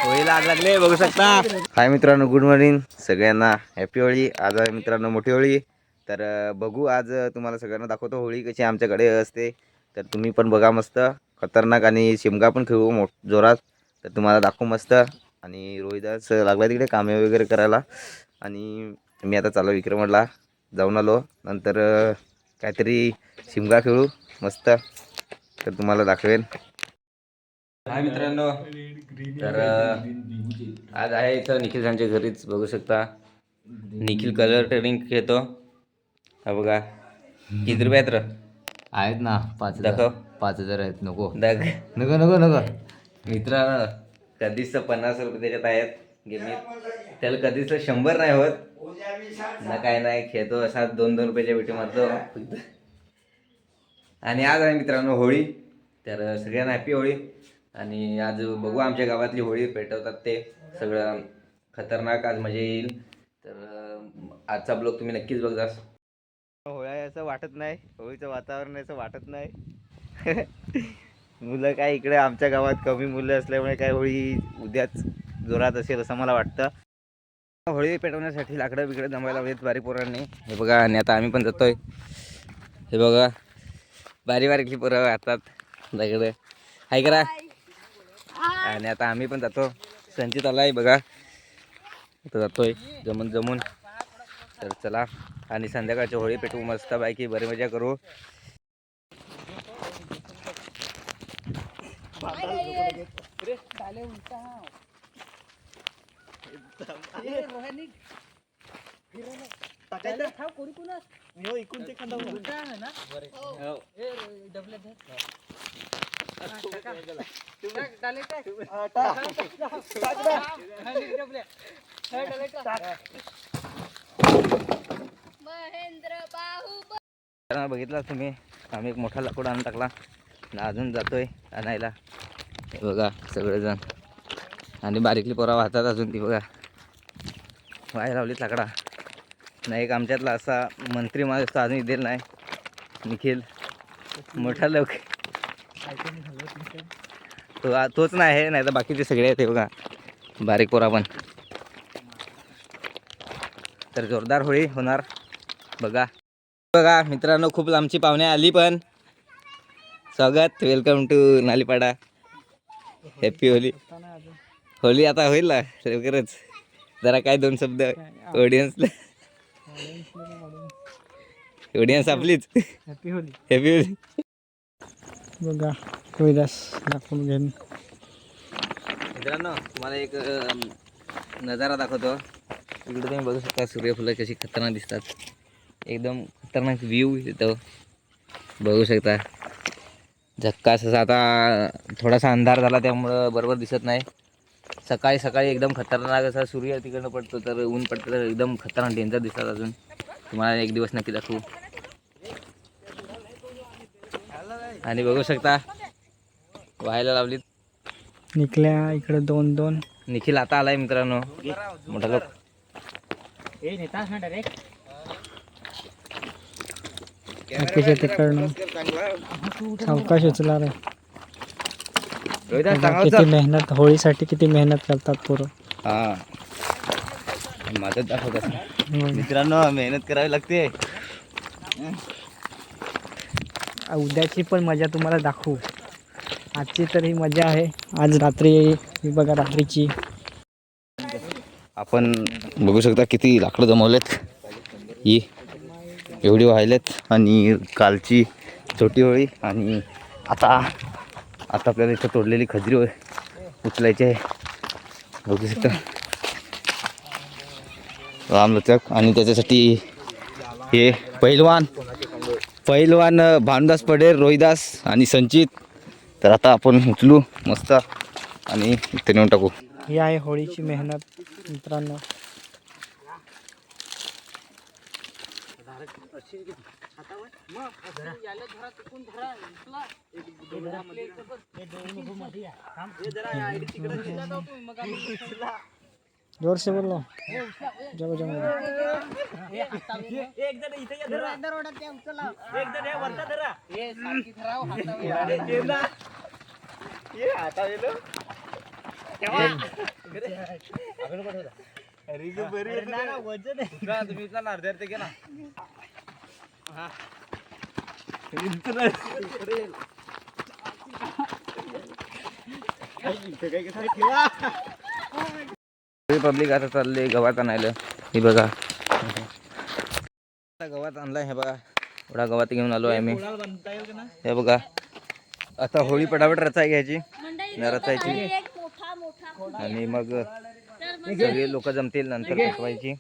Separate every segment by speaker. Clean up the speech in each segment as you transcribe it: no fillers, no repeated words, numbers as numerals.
Speaker 1: होळीला आग लागले बघू शकता. हाय मित्रांनो, गुड मॉर्निंग सगळ्यांना. हॅपी होळी. आज आहे मित्रांनो मोठी होळी. तर बघू आज तुम्हाला सगळ्यांना दाखवतो होळी कशी आमच्याकडे असते. तर तुम्ही पण बघा, मस्त खतरनाक. आणि शिमगा पण खेळू जोरात. तर तुम्हाला दाखवू मस्त. आणि रोहिदास लागला तिकडे कामे वगैरे करायला. आणि मी आता चालू विक्रमगडला जाऊन आलो. नंतर काहीतरी शिमगा खेळू मस्त. तर तुम्हाला दाखवेन. हाय मित्रांनो, तर आज आहे इथं निखिल यांच्या घरीच. बघू शकता निखिल कलर ट्रेनिंग खेळतो. हा बघा किती रुपये
Speaker 2: आहेत ना 5,000. 5,000 आहेत. नको
Speaker 1: नको
Speaker 2: नको नको.
Speaker 1: मित्रांनो, कधीच 50 रुपये त्याच्यात आहेत गेमीत. त्याला कधीच 100 नाही होत ना, काय नाही. खेळतो असा 2-2 रुपयाच्या विटी मारतो. आणि आज आहे मित्रांनो होळी. तर सगळ्यांना हॅपी होळी. आणि आज बघू आमच्या गावातली होळी पेटवतात ते सगळं खतरनाक. आज मजा येईल. तर आजचा ब्लॉग तुम्ही नक्कीच बघा. होळी असं वाटत नाही, होळीचं वातावरण असं वाटत नाही. मुलं काय इकडे आमच्या गावात कमी मुलं असल्यामुळे काय होळी उद्याच जोरात असेल असं मला वाटतं. होळी पेटवण्यासाठी लाकडं बिकडं जमायला हवेत बारीक पोरांनी. हे बघा, आणि आता आम्ही पण जातोय. हे बघा बारीक बारीकली पोरं वाटतात दगडं. हाय करा. आणि आता आम्ही पण जातो. संचित आलाय बघा, आता जातोय जमून. तर चला, आणि संध्याकाळची होळी पेटवू मस्त पैकी, बरी मजा करू. बघितला तुम्ही, आम्ही एक मोठा लाकूड आणून टाकला ना, अजून जातोय आणायला. हे बघा सगळेजण. आणि बारीकली पोरा वाहतात अजून. ती बघा वाया लावलीत लाकडा. नाही, एक आमच्यातला असा मंत्री माणूस तो अजून दिला नाही, निखिल मोठा लोक. तोच नाही तर बाकीचे सगळे आहेत. हे बघा बारीक पोरा पण. तर जोरदार होळी होणार बघा. बघा मित्रांनो, खूप लांबची पाहुणे आली, पण स्वागत, welcome to Nalipada. Happy Holi. Holi आता होईल ना लवकरच. जरा काय 2 शब्द ऑडियन्सला. ऑडियन्स आपलीच. हॅपी होली. हॅपी होली.
Speaker 3: बघा रोहिदास दाखवून घेईन.
Speaker 1: मित्रांनो, तुम्हाला एक नजारा दाखवतो. इकडे तुम्ही बघू शकता सूर्यफुलं कशी खतरनाक दिसतात. एकदम खतरनाक व्ह्यू येतो, बघू शकता. झक्कास असा. आता थोडासा अंधार झाला त्यामुळं बरोबर दिसत नाही. सकाळी एकदम खतरनाक असा सूर्य तिकडनं पडतो, तर ऊन पडतं, तर एकदम खतरनाक डेंजर दिसतात. अजून तुम्हाला एक दिवस नक्की दाखवू. आणि बघू शकता व्हायला लावलीत.
Speaker 3: निखल्या इकडे 2-2.
Speaker 1: निखिल आता आलाय मित्रांनो, मोठा लोक.
Speaker 3: तिकडनं सावकाश उचला रे. किती मेहनत, होळीसाठी किती मेहनत करतात पोरं.
Speaker 1: हा, माझं दाखवत मित्रांनो, मेहनत करावी लागते.
Speaker 3: उद्याची पण मजा तुम्हाला दाखवू. आजची तर ही मजा आहे. आज रात्री बघा, रात्रीची
Speaker 1: आपण बघू शकता किती लाकडं जमवलेत. ही एवढी वाहिलेत. आणि कालची छोटी होळी. आणि आता आपल्याला इथं तोडलेली खजरी उचलायची आहे. बघू शकता रामलचक. आणि त्याच्यासाठी हे पहिलवान भानुदास पटेल, रोहिदास आणि संचित. तर आता आपण उचलू मस्त आणि इथे नेऊन टाकू.
Speaker 3: ही आहे होळीची मेहनत मित्रांनो. जोर से बोलो जाओ जाओ
Speaker 1: पब्लिक आता चालले गव्हात आणायला. हे बघा आता गव्हात आणलाय. हे बघा एवढा गव्हात घेऊन आलो आहे मी. हे बघा आता होळी पटापट रचाई घ्यायची रचायची आणि मग सगळे लोक जमतील नंतर रचवायची.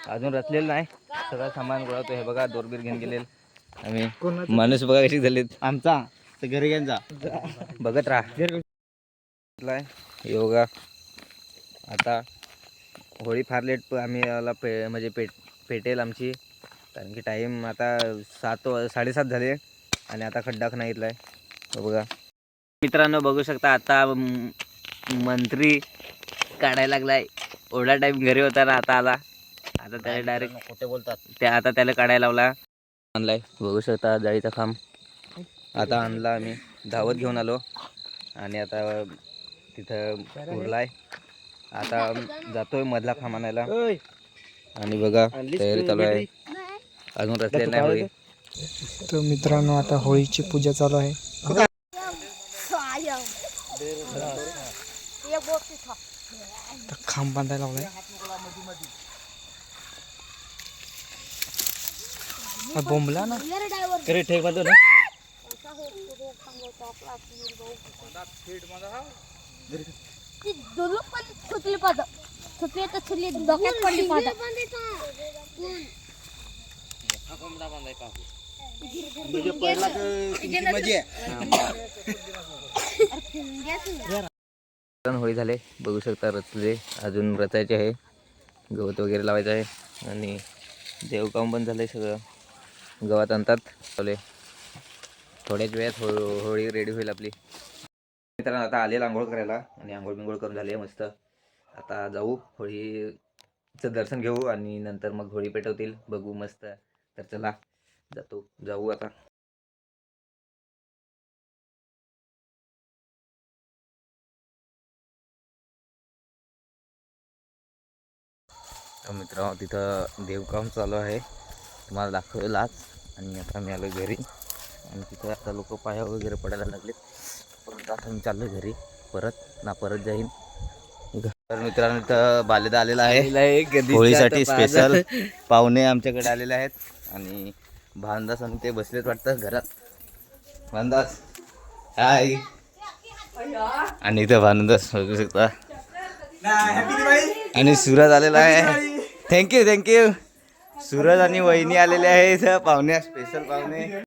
Speaker 1: अजून रचलेलं नाही. सगळं सामान गोळावतो. हे बघा दोरबीर घेऊन गेलेल आम्ही. माणूस बघा कशी झालीत.
Speaker 2: आमचा घरी घेऊन जा.
Speaker 1: बघत राहा. हे बघा आता होळी फार लेट आम्ही याला म्हणजे पेटेल आमची. कारण की टाईम आता 7:30 झाले आणि आता खड्डा खणागितला आहे. बघा मित्रांनो बघू शकता आता मंत्री काढायला लागलाय. एवढा टाईम घरी होता ना आता आला. आता त्याला डायरेक्ट
Speaker 2: खोटे बोलतात.
Speaker 1: आता त्याला काढायला लावला. आणलाय बघू शकता जाळीचा खांब. आता आणला आम्ही धावत घेऊन आलो आणि आता तिथं उरलाय. आता जातोय मधला खांब आणायला आणि बघा तयारी चालू आहे. अजून रचलेलं नाही होळी.
Speaker 3: तर मित्रांनो आता होळीची पूजा चालू आहे. तर खांब बांधायला लावलाय. बोंबला ना
Speaker 2: घरी ठेक बांधू ना.
Speaker 1: होळी झाले बघू शकता. रचले अजून रचायचे आहे. गवत वगैरे लावायचं आहे आणि देवकाम पण झालंय. सगळं गवत आणतात चालले. थोड्याच वेळात होळी रेडी होईल आपली. मित्रांनो आता आलेला आंघोळ करायला आणि आंघोळ बिंघोळ करून झाले मस्त. आता जाऊ होळीचं दर्शन घेऊ आणि नंतर मग होळी पेटवतील बघू मस्त. तर चला जाऊ आता. मित्रांनो तिथं देवकाम चालू आहे तुम्हाला दाखवलाच. आणि आता मी आलो घरी आणि तिथं आता लोक पाया वगैरे पडायला लागलेत. परत आता मी चाललो घरी परत जाईन. तर मित्रांनो इथं बालेदा आलेला आहे होळीसाठी स्पेशल. पाहुणे आमच्याकडे आलेले आहेत आणि भानदास आणि ते बसलेत वाटतं घरात. भानदास हाय. आणि इथं भानदास बघू शकता आणि सूरज आलेला आहे. थँक्यू सूरज आणि वहिनी आलेले आहेत पाहुणे स्पेशल पाहुणे.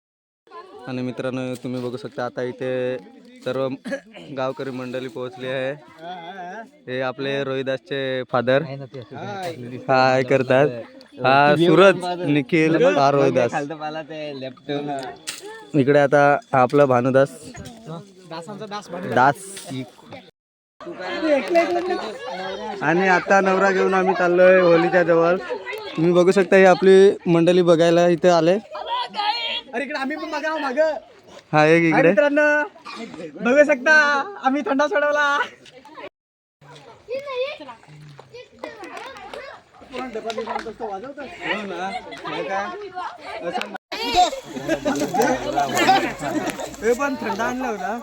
Speaker 4: आणि मित्रांनो तुम्ही बघू शकता आता इथे सर्व गावकरी मंडळी पोहोचली आहे. हे आपले रोहिदासचे फादर हाय करतात. हा सूरज निखिल हा रोहिदास. इकडे आता आपला भानुदास दास. आणि आता नवरा घेऊन आम्ही चाललोय होलीच्या जवळ. तुम्ही बघू शकता ही आपली मंडळी बघायला इथे आले.
Speaker 3: अरे इकडे आम्ही पण बघा माग.
Speaker 4: हा एक इकडे
Speaker 3: मित्रांनो बघू शकता आम्ही थंडा सोडवला. पण थंडा आणला होता.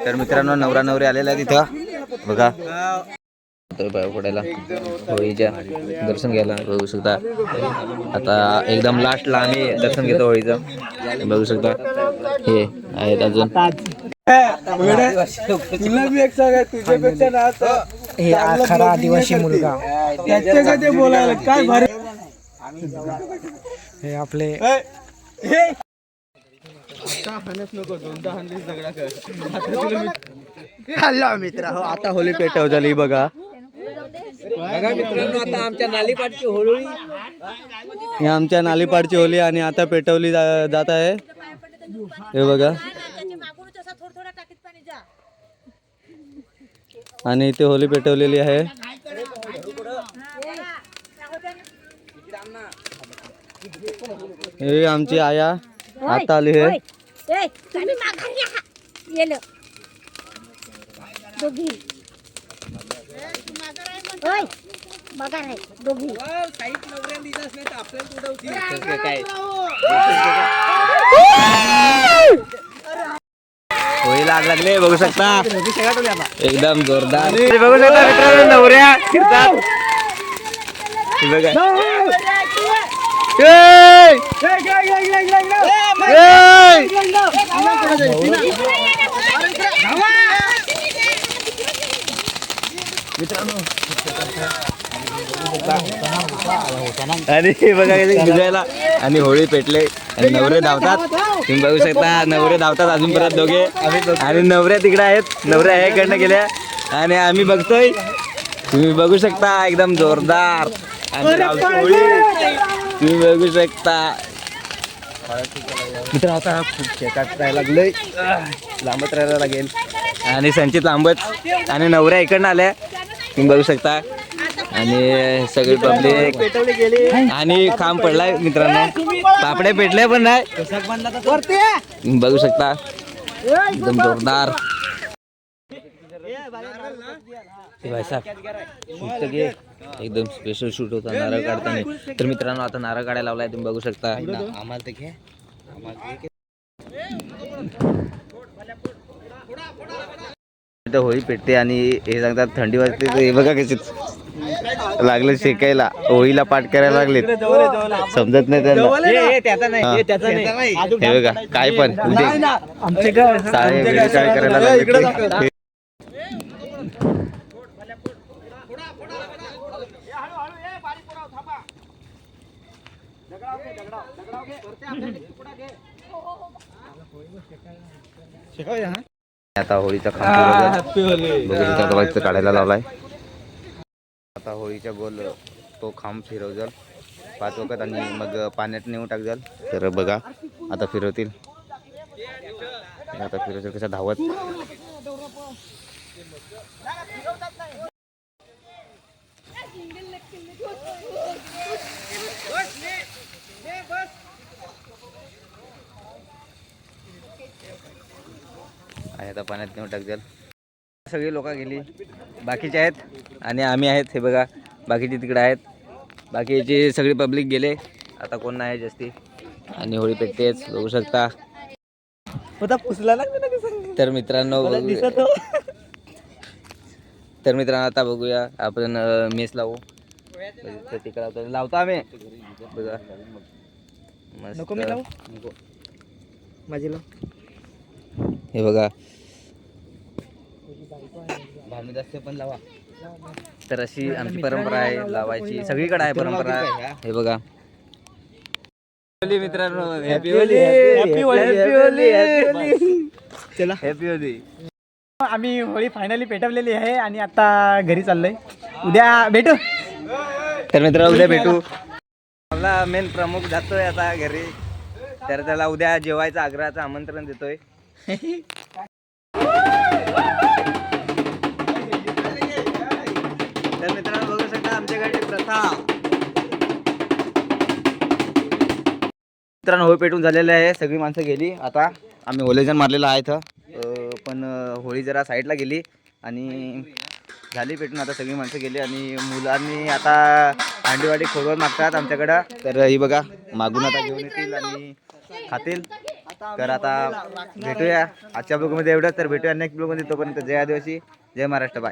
Speaker 1: तर मित्रांनो नवरा नवरी आलेला आहे तिथं बघा. पडायला होळीच्या दर्शन घ्यायला बघू शकता. आता एकदम लास्टला आम्ही दर्शन घेतो होळीचं बघू शकता. हे आहेत अजून
Speaker 3: हे खरा आदिवासी मुलगा.
Speaker 4: बोलायला काय भारी.
Speaker 3: हे आपले
Speaker 4: हॅलो मित्र हो आता होळी पेटव झाली बघा.
Speaker 3: मित्रांनो आता आमच्या नालीपाटची होळी.
Speaker 4: ही आमच्या नालीपाडची होळी आणि आता पेटवली जात आहे. हे बघा आणि इथे होली पेटवलेली आहे. हे आमची आया आता आली आहे.
Speaker 1: होळीला आग लागले बघू शकता एकदम जोरदार बघू शकता मित्रांनो नवऱ्या फिरतात हे बघा. आणि हे बघा भिजायला आणि होळी पेटले आणि नवरे धावतात. तुम्ही बघू शकता नवरे धावतात अजून परत दोघे आणि नवऱ्या तिकडे आहेत. नवऱ्या ह्याकडनं गेल्या आणि आम्ही बघतोय. तुम्ही बघू शकता एकदम जोरदार आणि गावची होळी तुम्ही बघू शकता. मित्र आता खूप शेतात राहायला लागलंय लांबत राहायला लागेल आणि संचित लांबत आणि नवऱ्या इकडनं आल्या तुम्ही बघू शकता आणि सगळी पब्लिक आणि खांब पडलाय मित्रांनो. पापड्या पेटल्या पण नाही तुम्ही बघू शकता एकदम जोरदार. शूट घे एकदम स्पेशल शूट होता नारळ काढताना. तर मित्रांनो आता नारळ काढायला लावलाय तुम्ही बघू शकता. आम्हाला घे होळी पेटते आणि हे सांगतात थंडी वाजते. हे बघा कशी लागलं शेकायला होळीला पाठ करायला लागले समजत नाही त्यांना. हे बघा काय पण काय करायला लागले. आता होळीचा खांब काढायला लावलाय. आता होळीच्या गोल तो खांब फिरवजल 5 वखत आणि मग पाण्यात नेऊन टाकजल. तर बघा आता फिरवतील. आता फिरवतील कसा धावत. आणि आता पाण्यात नेऊन टाकजल. सगळी लोक गेली बाकीचे आहेत आणि आम्ही आहेत. हे बघा बाकीचे तिकडे आहेत. बाकीचे सगळी पब्लिक गेले आता कोण नाही जास्ती आणि होळी पेटतेच बघू शकता. तर मित्रांनो आता बघूया आपण मेस लावू. तिकडे लावतो आम्ही बघा मस्त. हे बघा पण लावा. तर अशी आमची परंपरा आहे लावायची. सगळीकडे आहे परंपरा. हे बघा मित्रांनो happy Holi happy Holi happy Holy चला हॅपी होली.
Speaker 3: आम्ही होळी फायनली पेटवलेली आहे आणि आता घरी चाललोय. उद्या भेटू.
Speaker 1: तर मित्रांनो उद्या भेटू. आपला मेन प्रमुख जातोय आता घरी. तर त्याला उद्या जेवायचं आग्रहाचं आमंत्रण देतोय. तर मित्रांनो बघू शकता आमच्याकडे प्रथा. मित्रांनो होळी पेटून झालेलं आहे. सगळी माणसं गेली. आता आम्ही ओलेजन मारलेला आहे पण होळी जरा साईडला गेली आणि झाली पेटून. आता सगळी माणसं गेली आणि मुलांनी आता अंडीवाडी खोलवर मागतात आमच्याकडं. तर ही बघा मागून आता घेऊन येतील आणि खातील. तर आता भेटूया आजच्या ब्लॉगमध्ये एवढंच. तर भेटूया नेक्स्ट ब्लॉगमध्ये. तोपर्यंत जय आदिवासी जय महाराष्ट्र बाय.